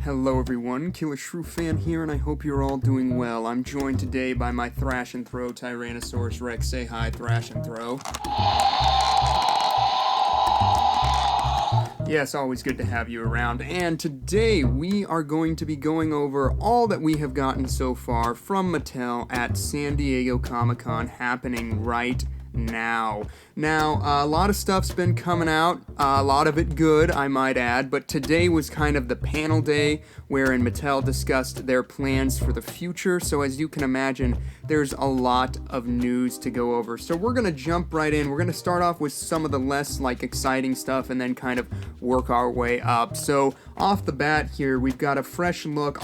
Hello everyone, Killer Shrew Fan here, and I hope you're all doing well. I'm joined today by my Thrash and Throw Tyrannosaurus Rex. Say hi, Thrash and Throw. Yes, always good to have you around, and today we are going to be going over all that we have gotten so far from Mattel at San Diego Comic-Con happening right now. A lot of stuff's been coming out, a lot of it good, I might add, but today was kind of the panel day wherein Mattel discussed their plans for the future, so as you can imagine, there's a lot of news to go over. So we're going to jump right in. We're going to start off with some of the less, exciting stuff and then kind of work our way up. So off the bat here, we've got a fresh look.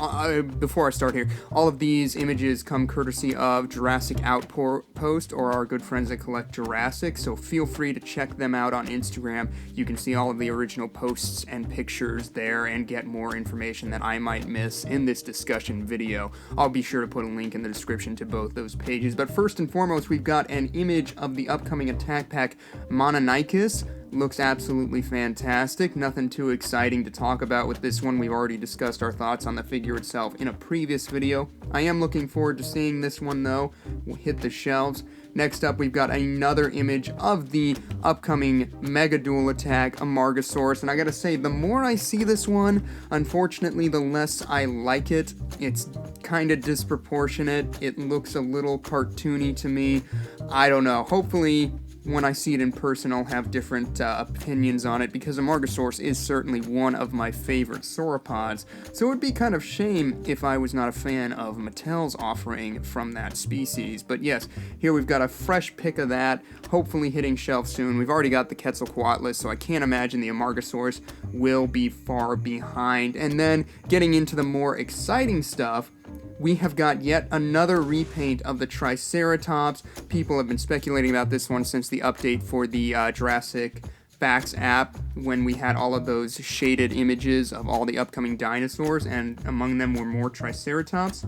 Before I start here, all of these images come courtesy of Jurassic Outpost, or our good friends that collect Jurassic, so feel free to check them out on Instagram. You can see all of the original posts and pictures there and get more information that I might miss in this discussion video. I'll be sure to put a link in the description to both those pages. But first and foremost, we've got an image of the upcoming attack pack Baryonyx. Looks absolutely fantastic. Nothing too exciting to talk about with this one. We've already discussed our thoughts on the figure itself in a previous video. I am looking forward to seeing this one though. We'll hit the shelves. Next up, we've got another image of the upcoming Mega Duel Attack Amargasaurus, and I gotta say, the more I see this one, unfortunately, the less I like it. It's kind of disproportionate. It looks a little cartoony to me. I don't know. Hopefully, when I see it in person, I'll have different opinions on it, because Amargasaurus is certainly one of my favorite sauropods, so it would be kind of shame if I was not a fan of Mattel's offering from that species. But yes, here we've got a fresh pick of that, hopefully hitting shelves soon. We've already got the Quetzalcoatlus, so I can't imagine the Amargasaurus will be far behind. And then, getting into the more exciting stuff, we have got yet another repaint of the Triceratops. People have been speculating about this one since the update for the Jurassic Facts app, when we had all of those shaded images of all the upcoming dinosaurs, and among them were more Triceratops.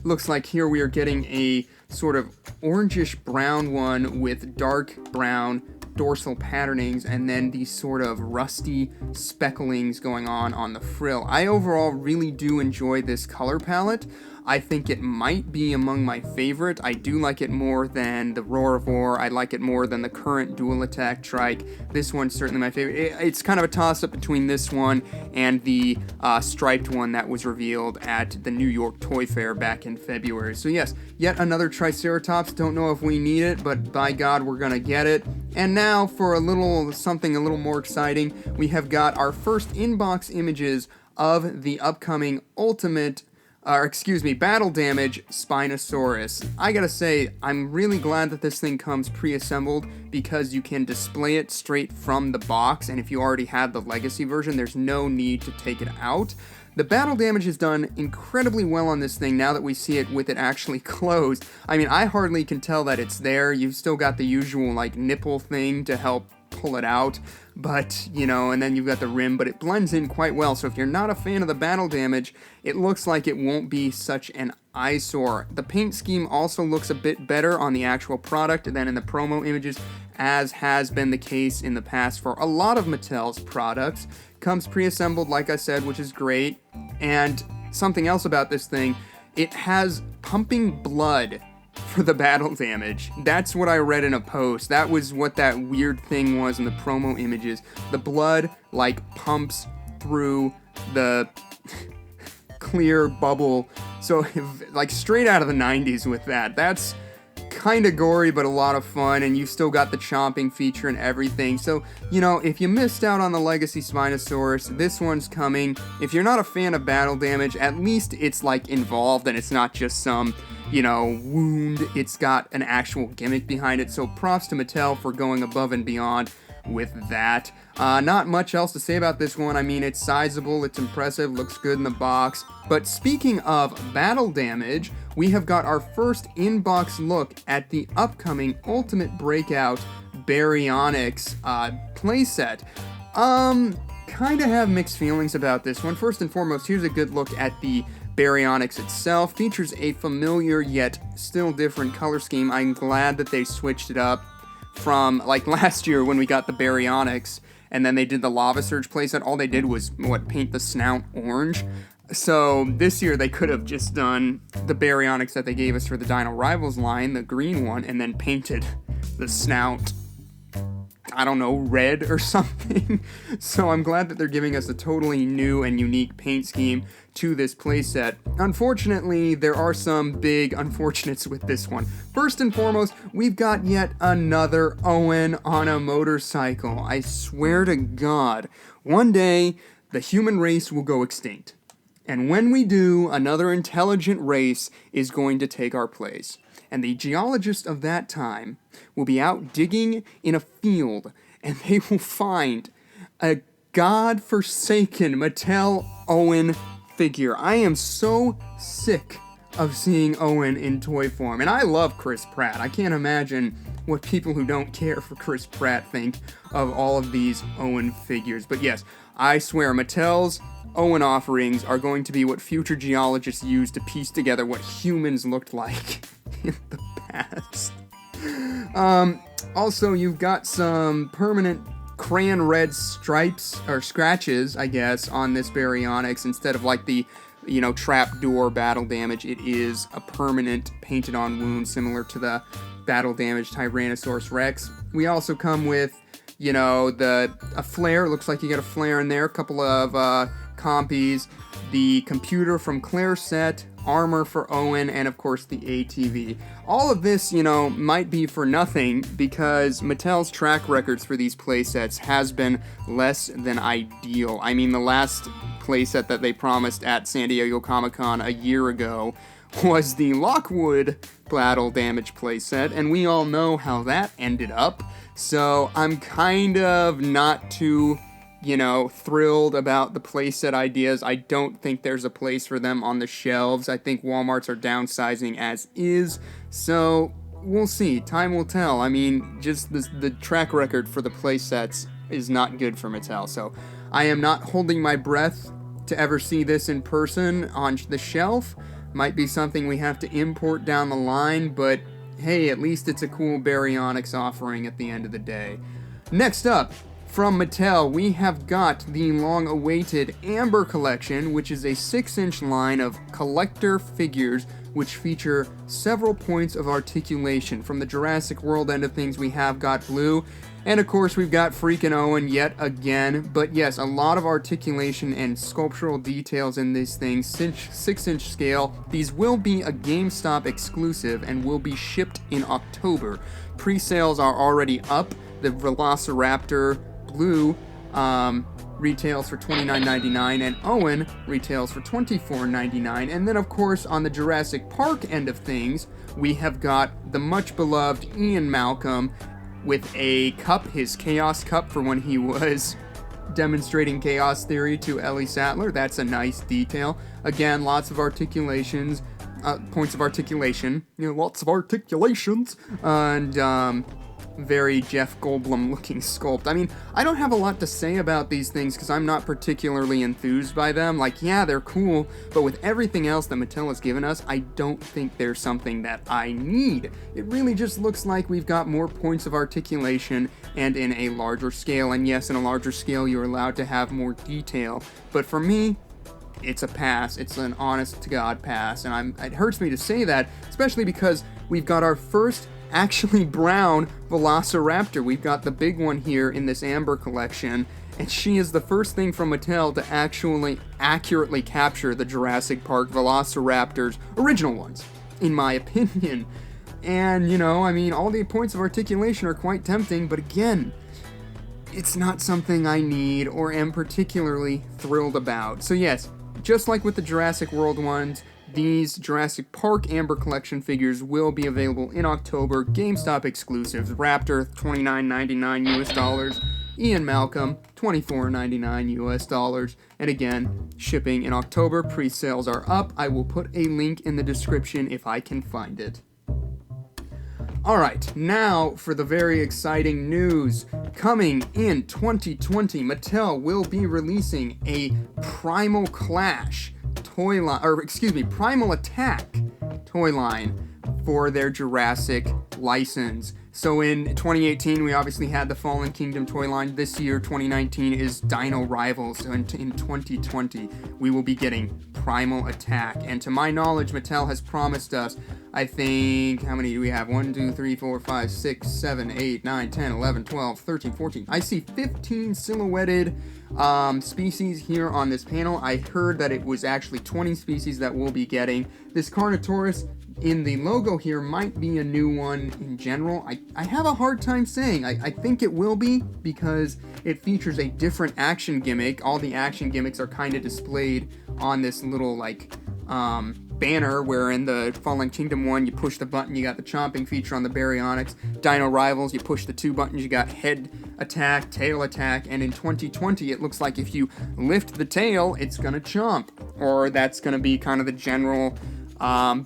Looks like here we are getting a sort of orangish brown one with dark brown dorsal patternings and then these sort of rusty specklings going on the frill. I overall really do enjoy this color palette. I think it might be among my favorite. I do like it more than the Roarivore. I like it more than the current Dual Attack Trike. This one's certainly my favorite. It's kind of a toss-up between this one and the striped one that was revealed at the New York Toy Fair back in February. So yes, yet another Triceratops. Don't know if we need it, but by God, we're gonna get it. And now for something a little more exciting, we have got our first inbox images of the upcoming Battle Damage Spinosaurus. I gotta say, I'm really glad that this thing comes pre-assembled, because you can display it straight from the box, and if you already have the Legacy version, there's no need to take it out. The battle damage is done incredibly well on this thing now that we see it with it actually closed. I mean, I hardly can tell that it's there. You've still got the usual, nipple thing to help pull it out, but, and then you've got the rim, but it blends in quite well, so if you're not a fan of the battle damage, it looks like it won't be such an eyesore. The paint scheme also looks a bit better on the actual product than in the promo images, as has been the case in the past for a lot of Mattel's products. Comes pre-assembled, like I said, which is great, and something else about this thing, it has pumping blood for the battle damage. That's what I read in a post. That was what that weird thing was in the promo images. The blood, pumps through the clear bubble. So, straight out of the 90s with that. That's kind of gory, but a lot of fun, and you've still got the chomping feature and everything. So, if you missed out on the Legacy Spinosaurus, this one's coming. If you're not a fan of battle damage, at least it's, involved, and it's not just some wound. It's got an actual gimmick behind it, so props to Mattel for going above and beyond with that. Not much else to say about this one. I mean, it's sizable, it's impressive, looks good in the box. But speaking of battle damage, we have got our first in-box look at the upcoming Ultimate Breakout Baryonyx playset. Kind of have mixed feelings about this one. First and foremost, here's a good look at the Baryonyx itself. Features a familiar yet still different color scheme. I'm glad that they switched it up from last year when we got the Baryonyx and then they did the Lava Surge playset. All they did was paint the snout orange. So this year they could have just done the Baryonyx that they gave us for the Dino Rivals line, the green one, and then painted the snout, I don't know, red or something. So I'm glad that they're giving us a totally new and unique paint scheme to this playset. Unfortunately, there are some big unfortunates with this one. First and foremost, we've got yet another Owen on a motorcycle. I swear to God, one day the human race will go extinct. And when we do, another intelligent race is going to take our place. And the geologists of that time will be out digging in a field, and they will find a god-forsaken Mattel Owen figure. I am so sick of seeing Owen in toy form. And I love Chris Pratt. I can't imagine what people who don't care for Chris Pratt think of all of these Owen figures. But yes, I swear Mattel's Owen offerings are going to be what future geologists use to piece together what humans looked like in the past. Also, you've got some permanent crayon red stripes, or scratches, I guess, on this Baryonyx. Instead of like the, trapdoor battle damage, it is a permanent painted on wound similar to the battle damage Tyrannosaurus Rex. We also come with, a flare. It looks like you got a flare in there, a couple of compies, the computer from Claire's set, armor for Owen, and of course the ATV. All of this, might be for nothing because Mattel's track records for these playsets has been less than ideal. I mean, the last playset that they promised at San Diego Comic-Con a year ago was the Lockwood battle damage playset, and we all know how that ended up. So I'm kind of not too thrilled about the playset ideas. I don't think there's a place for them on the shelves. I think Walmarts are downsizing as is. So we'll see. Time will tell. I mean, just the track record for the playsets is not good for Mattel. So I am not holding my breath to ever see this in person on the shelf. Might be something we have to import down the line, but hey, at least it's a cool Baryonyx offering at the end of the day. Next up, from Mattel, we have got the long-awaited Amber Collection, which is a 6-inch line of collector figures which feature several points of articulation. From the Jurassic World end of things, we have got Blue, and of course we've got freaking Owen yet again. But yes, a lot of articulation and sculptural details in these things, 6-inch scale. These will be a GameStop exclusive and will be shipped in October. Pre-sales are already up. The Velociraptor Blue retails for $29.99, and Owen retails for $24.99. And then, of course, on the Jurassic Park end of things, we have got the much beloved Ian Malcolm with a cup, his Chaos Cup, for when he was demonstrating chaos theory to Ellie Sattler. That's a nice detail. Again, lots of articulations, points of articulation, lots of articulations, and very Jeff Goldblum looking sculpt. I mean, I don't have a lot to say about these things because I'm not particularly enthused by them. Like, yeah, they're cool, but with everything else that Mattel has given us, I don't think there's something that I need. It really just looks like we've got more points of articulation and in a larger scale. And yes, in a larger scale, you're allowed to have more detail. But for me, it's a pass. It's an honest-to-God pass. And it hurts me to say that, especially because we've got our first actually brown Velociraptor. We've got the big one here in this Amber collection, and she is the first thing from Mattel to actually accurately capture the Jurassic Park Velociraptors, original ones, in my opinion. And, I mean, all the points of articulation are quite tempting, but again, it's not something I need or am particularly thrilled about. So yes, just like with the Jurassic World ones, these Jurassic Park Amber Collection figures will be available in October, GameStop exclusives. Raptor, $29.99 US. Ian Malcolm, $24.99 US. And again, shipping in October. Pre-sales are up. I will put a link in the description if I can find it. Alright, now for the very exciting news. Coming in 2020, Mattel will be releasing a Primal Attack toy line for their Jurassic license. So in 2018, we obviously had the Fallen Kingdom toy line. This year, 2019, is Dino Rivals. So in 2020, we will be getting Primal Attack. And to my knowledge, Mattel has promised us, I think, how many do we have? 1, 2, 3, 4, 5, 6, 7, 8, 9, 10, 11, 12, 13, 14. I see 15 silhouetted species here on this panel. I heard that it was actually 20 species that we'll be getting. This Carnotaurus in the logo here might be a new one in general. I have a hard time saying. I think it will be because it features a different action gimmick. All the action gimmicks are kind of displayed on this little banner, where in the Fallen Kingdom one, you push the button, you got the chomping feature on the Baryonyx. Dino Rivals, you push the 2 buttons, you got head attack, tail attack, and in 2020, it looks like if you lift the tail, it's gonna chomp, or that's gonna be kind of the general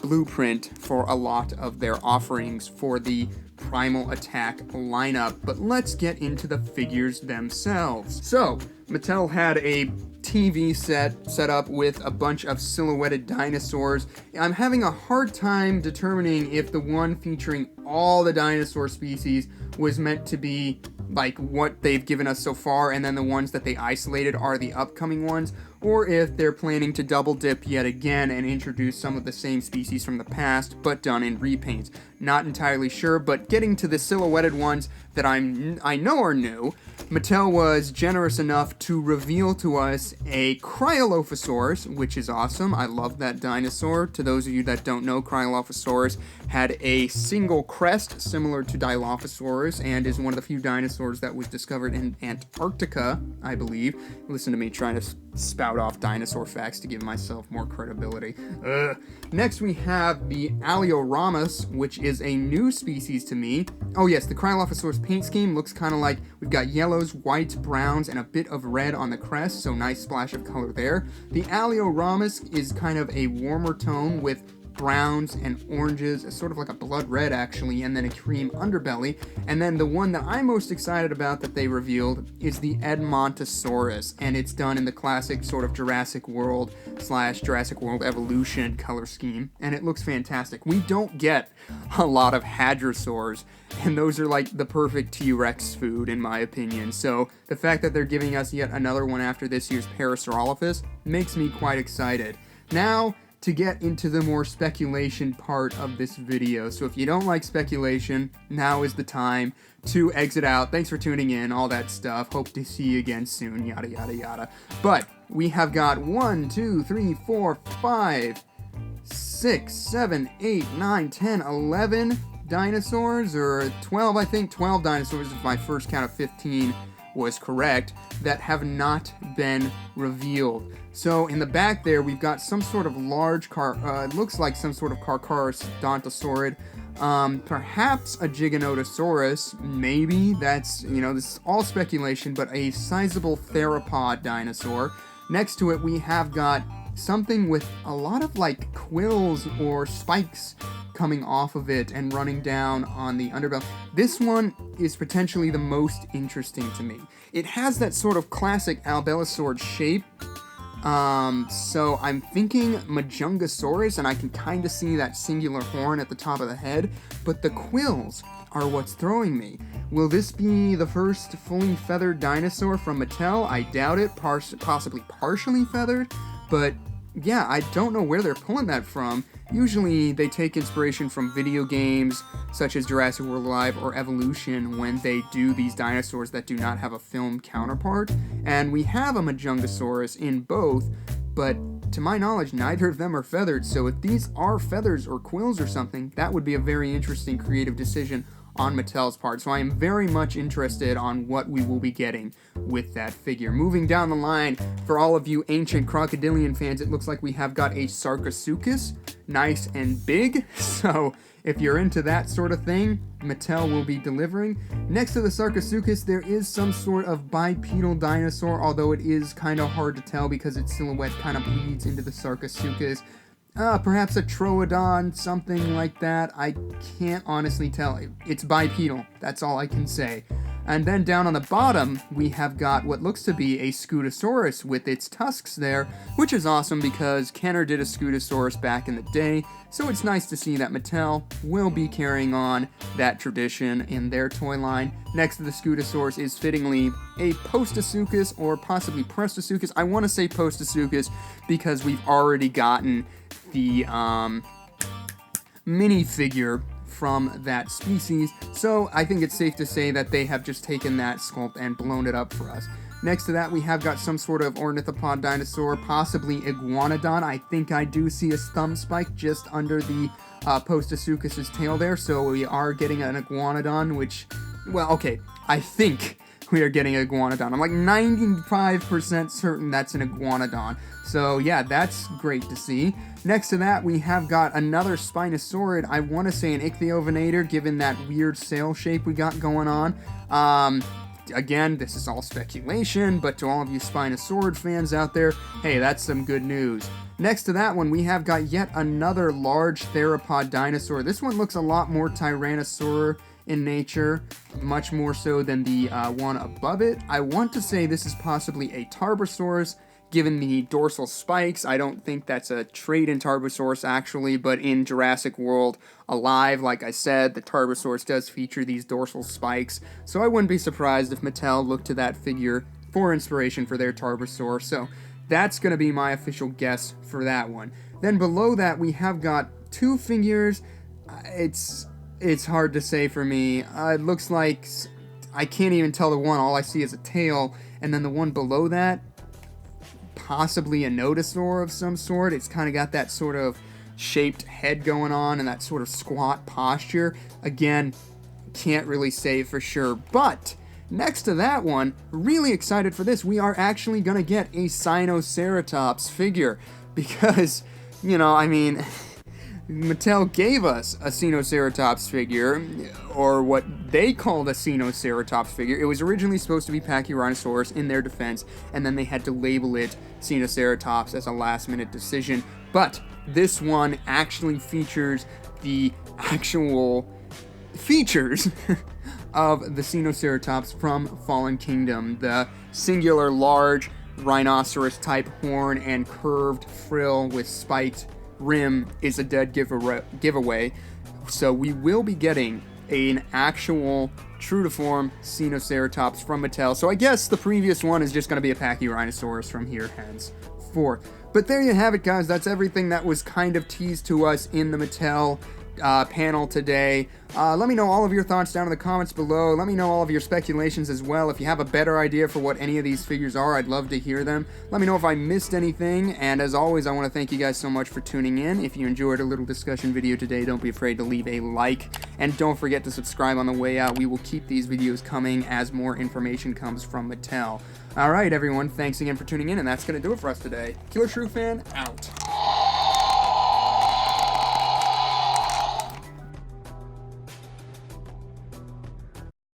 blueprint for a lot of their offerings for the Primal Attack lineup. But let's get into the figures themselves. So, Mattel had a TV set up with a bunch of silhouetted dinosaurs. I'm having a hard time determining if the one featuring all the dinosaur species was meant to be like what they've given us so far, and then the ones that they isolated are the upcoming ones, or if they're planning to double dip yet again and introduce some of the same species from the past, but done in repaints. Not entirely sure, but getting to the silhouetted ones that I know are new, Mattel was generous enough to reveal to us a Cryolophosaurus, which is awesome. I love that dinosaur. To those of you that don't know, Cryolophosaurus had a single crest similar to Dilophosaurus and is one of the few dinosaurs that was discovered in Antarctica, I believe. Listen to me trying to spout off dinosaur facts to give myself more credibility. Next we have the Alioramus, which is a new species to me. Oh yes, the Cryolophosaurus paint scheme looks kind of like we've got yellows, whites, browns, and a bit of red on the crest, so nice splash of color there. The Alioramus is kind of a warmer tone with browns and oranges, sort of like a blood red actually, and then a cream underbelly. And then the one that I'm most excited about that they revealed is the Edmontosaurus, and it's done in the classic sort of Jurassic World / Jurassic World Evolution color scheme, and it looks fantastic. We don't get a lot of hadrosaurs, and those are like the perfect T-Rex food in my opinion, so the fact that they're giving us yet another one after this year's Parasaurolophus makes me quite excited. Now, to get into the more speculation part of this video. So if you don't like speculation, now is the time to exit out. Thanks for tuning in, all that stuff. Hope to see you again soon, yada, yada, yada. But we have got 1, 2, 3, 4, 5, 6, 7, 8, 9, 10, 11 dinosaurs, or 12, I think. 12 dinosaurs if my first count of 15 was correct, that have not been revealed. So in the back there, we've got some sort of large it looks like some sort of Carcharodontosaurid, perhaps a Giganotosaurus, maybe. That's, this is all speculation, but a sizable theropod dinosaur. Next to it, we have got something with a lot of like quills or spikes coming off of it and running down on the underbelly. This one is potentially the most interesting to me. It has that sort of classic Albelosaur shape. So I'm thinking Majungasaurus, and I can kind of see that singular horn at the top of the head, but the quills are what's throwing me. Will this be the first fully feathered dinosaur from Mattel? I doubt it, possibly partially feathered, but yeah, I don't know where they're pulling that from. Usually they take inspiration from video games such as Jurassic World Live or Evolution when they do these dinosaurs that do not have a film counterpart. And we have a Majungasaurus in both, but to my knowledge, neither of them are feathered. So if these are feathers or quills or something, that would be a very interesting creative decision on Mattel's part. So I am very much interested on what we will be getting with that figure. Moving down the line, for all of you ancient crocodilian fans, it looks like we have got a Sarcosuchus, nice and big. So if you're into that sort of thing, Mattel will be delivering. Next to the Sarcosuchus, there is some sort of bipedal dinosaur, although it is kind of hard to tell because its silhouette kind of bleeds into the Sarcosuchus. Perhaps a Troodon, something like that. I can't honestly tell. It's bipedal. That's all I can say. And then down on the bottom, we have got what looks to be a Spinosaurus with its tusks there, which is awesome because Kenner did a Spinosaurus back in the day, so it's nice to see that Mattel will be carrying on that tradition in their toy line. Next to the Spinosaurus is fittingly a Postosuchus or possibly Prestosuchus. I want to say Postosuchus because we've already gotten the minifigure from that species, so I think it's safe to say that they have just taken that sculpt and blown it up for us. Next to that, we have got some sort of ornithopod dinosaur, possibly iguanodon. I think I do see a thumb spike just under the Postosuchus's tail there, so we are getting an iguanodon, which, well, okay, I think we are getting an iguanodon. I'm like 95% certain that's an iguanodon. So yeah, that's great to see. Next to that, we have got another Spinosaurid. I want to say an Ichthyovenator, given that weird sail shape we got going on. Again, this is all speculation, but to all of you Spinosaurid fans out there, hey, that's some good news. Next to that one, we have got yet another large theropod dinosaur. This one looks a lot more Tyrannosaur in nature, much more so than the one above it. I want to say this is possibly a Tarbosaurus, given the dorsal spikes. I don't think that's a trait in Tarbosaurus actually, but in Jurassic World Alive, like I said, the Tarbosaurus does feature these dorsal spikes, so I wouldn't be surprised if Mattel looked to that figure for inspiration for their Tarbosaur, so that's going to be my official guess for that one. Then below that, we have got two figures. It's hard to say for me. It looks like, I can't even tell the one, all I see is a tail, and then the one below that, possibly a Nodosaur of some sort. It's kind of got that sort of shaped head going on and that sort of squat posture. Again, can't really say for sure, but next to that one, really excited for this, we are actually going to get a Sinoceratops figure because, you know, I mean, Mattel gave us a Sinoceratops figure, or what they called a Sinoceratops figure. It was originally supposed to be Pachyrhinosaurus in their defense, and then they had to label it Sinoceratops as a last-minute decision. But this one actually features the actual features of the Sinoceratops from Fallen Kingdom. The singular large rhinoceros-type horn and curved frill with spiked rim is a dead giveaway, so we will be getting an actual true to form Sinoceratops from Mattel. So I guess the previous one is just going to be a Pachyrhinosaurus from here henceforth. But there you have it, guys. That's everything that was kind of teased to us in the Mattel panel today. Let me know all of your thoughts down in the comments below. Let me know all of your speculations as well. If you have a better idea for what any of these figures are, I'd love to hear them. Let me know if I missed anything, and as always, I want to thank you guys so much for tuning in. If you enjoyed a little discussion video today, don't be afraid to leave a like, and don't forget to subscribe on the way out. We will keep these videos coming as more information comes from Mattel. Alright everyone, thanks again for tuning in, and that's going to do it for us today. Killer Shrew Fan, out.